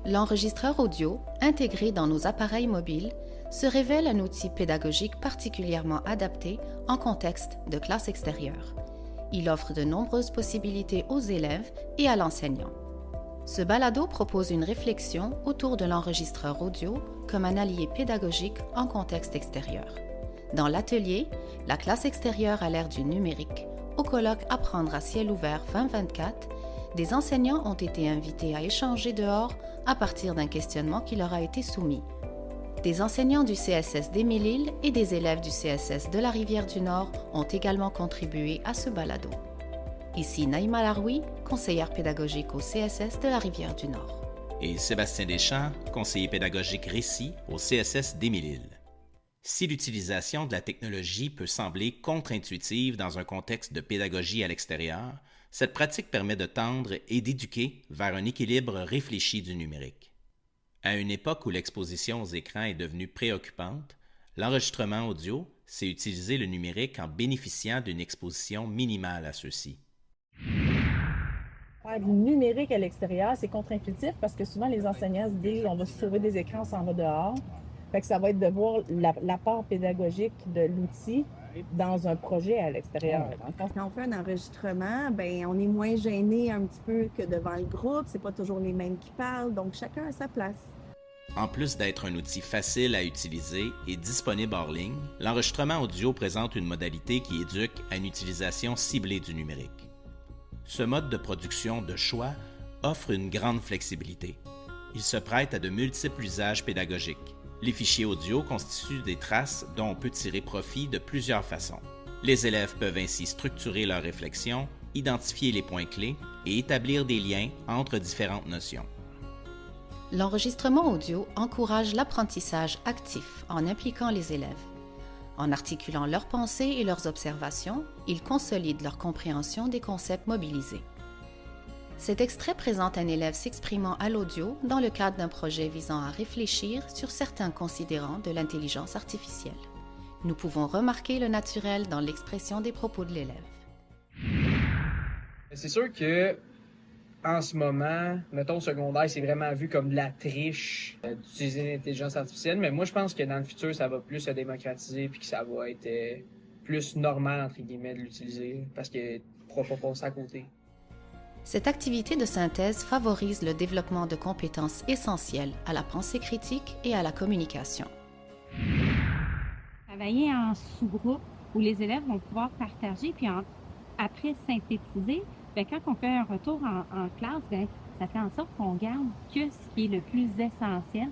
L'enregistreur audio, intégré dans nos appareils mobiles, se révèle un outil pédagogique particulièrement adapté en contexte de classe extérieure. Il offre de nombreuses possibilités aux élèves et à l'enseignant. Ce balado propose une réflexion autour de l'enregistreur audio comme un allié pédagogique en contexte extérieur. Dans l'atelier, la classe extérieure à l'ère du numérique, au colloque Apprendre à ciel ouvert 2024, des enseignants ont été invités à échanger dehors à partir d'un questionnement qui leur a été soumis. Des enseignants du CSS d'Émile-Île et des élèves du CSS de la Rivière-du-Nord ont également contribué à ce balado. Ici Naïma Laroui, conseillère pédagogique au CSS de la Rivière-du-Nord. Et Sébastien Deschamps, conseiller pédagogique récit au CSS d'Émile-Île. Si l'utilisation de la technologie peut sembler contre-intuitive dans un contexte de pédagogie à l'extérieur, cette pratique permet de tendre et d'éduquer vers un équilibre réfléchi du numérique. À une époque où l'exposition aux écrans est devenue préoccupante, l'enregistrement audio, c'est utiliser le numérique en bénéficiant d'une exposition minimale à ceux-ci. Faire du numérique à l'extérieur, c'est contre-intuitif parce que souvent les enseignants se disent on va se sauver des écrans, on s'en va dehors. Fait que ça va être de voir l'apport pédagogique de l'outil dans un projet à l'extérieur. Quand on fait un enregistrement, ben on est moins gêné un petit peu que devant le groupe. C'est pas toujours les mêmes qui parlent, donc chacun a sa place. En plus d'être un outil facile à utiliser et disponible hors ligne, l'enregistrement audio présente une modalité qui éduque à une utilisation ciblée du numérique. Ce mode de production de choix offre une grande flexibilité. Il se prête à de multiples usages pédagogiques. Les fichiers audio constituent des traces dont on peut tirer profit de plusieurs façons. Les élèves peuvent ainsi structurer leurs réflexions, identifier les points clés et établir des liens entre différentes notions. L'enregistrement audio encourage l'apprentissage actif en impliquant les élèves. En articulant leurs pensées et leurs observations, il consolide leur compréhension des concepts mobilisés. Cet extrait présente un élève s'exprimant à l'audio dans le cadre d'un projet visant à réfléchir sur certains considérants de l'intelligence artificielle. Nous pouvons remarquer le naturel dans l'expression des propos de l'élève. C'est sûr que en ce moment, mettons au secondaire, c'est vraiment vu comme de la triche d'utiliser l'intelligence artificielle, mais moi je pense que dans le futur, ça va plus se démocratiser puis que ça va être plus normal entre guillemets de l'utiliser parce que ne pourra pas passer à côté. Cette activité de synthèse favorise le développement de compétences essentielles à la pensée critique et à la communication. Travailler en sous-groupe où les élèves vont pouvoir partager puis après synthétiser, bien, quand on fait un retour en classe, bien, ça fait en sorte qu'on garde que ce qui est le plus essentiel.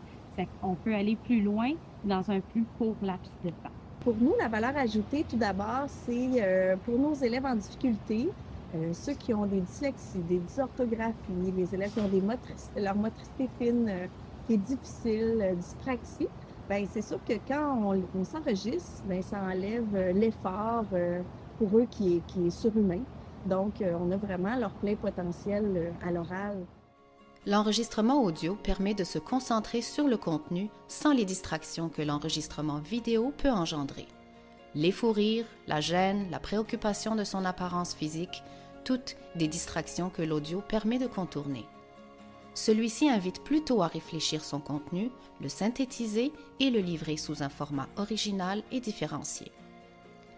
On peut aller plus loin dans un plus court laps de temps. Pour nous, la valeur ajoutée, tout d'abord, c'est pour nos élèves en difficulté, ceux qui ont des dyslexies, des dysorthographies, les élèves qui ont leur motricité fine qui est difficile, dyspraxie, bien, c'est sûr que quand on s'enregistre, bien, ça enlève l'effort pour eux qui est surhumain. Donc, on a vraiment leur plein potentiel à l'oral. L'enregistrement audio permet de se concentrer sur le contenu sans les distractions que l'enregistrement vidéo peut engendrer. Les fous rires, la gêne, la préoccupation de son apparence physique, toutes des distractions que l'audio permet de contourner. Celui-ci invite plutôt à réfléchir son contenu, le synthétiser et le livrer sous un format original et différencié.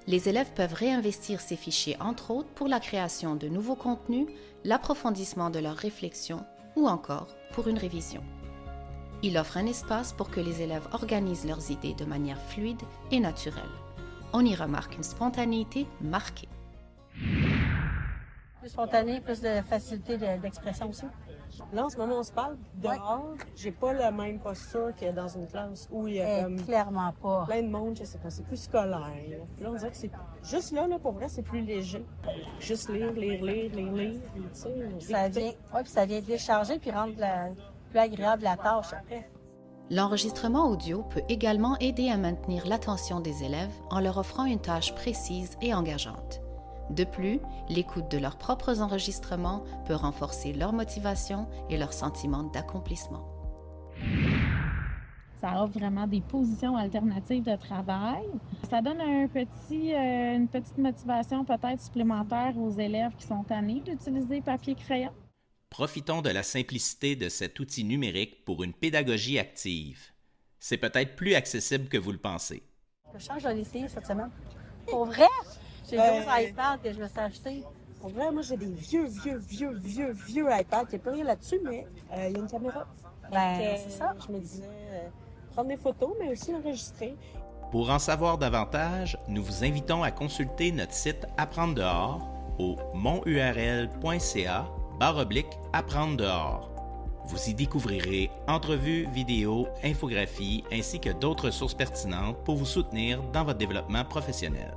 Les élèves peuvent réinvestir ces fichiers entre autres pour la création de nouveaux contenus, l'approfondissement de leurs réflexions ou encore pour une révision. Il offre un espace pour que les élèves organisent leurs idées de manière fluide et naturelle. On y remarque une spontanéité marquée. Plus spontané, plus de facilité d'expression aussi. Là, en ce moment, on se parle dehors. J'ai pas la même posture que dans une classe où il y a comme clairement pas. Plein de monde, je sais pas, c'est plus scolaire. Là, on dirait que c'est juste là, pour vrai, c'est plus léger. Juste lire, tu sais. Ça vient décharger puis rendre plus agréable la tâche après. L'enregistrement audio peut également aider à maintenir l'attention des élèves en leur offrant une tâche précise et engageante. De plus, l'écoute de leurs propres enregistrements peut renforcer leur motivation et leur sentiment d'accomplissement. Ça offre vraiment des positions alternatives de travail. Ça donne une petite motivation peut-être supplémentaire aux élèves qui sont tannés d'utiliser papier-crayon. Profitons de la simplicité de cet outil numérique pour une pédagogie active. C'est peut-être plus accessible que vous le pensez. Je change de l'essayer cette semaine. Pour vrai? J'ai 12 iPads que je me suis acheté. Pour vrai, moi, j'ai des vieux iPads. Il n'y a plus rien là-dessus, mais il y a une caméra. C'est ça. Je me disais, prendre des photos, mais aussi enregistrer. Pour en savoir davantage, nous vous invitons à consulter notre site Apprendre dehors au monurl.ca/apprendre dehors. Vous y découvrirez entrevues, vidéos, infographies ainsi que d'autres ressources pertinentes pour vous soutenir dans votre développement professionnel.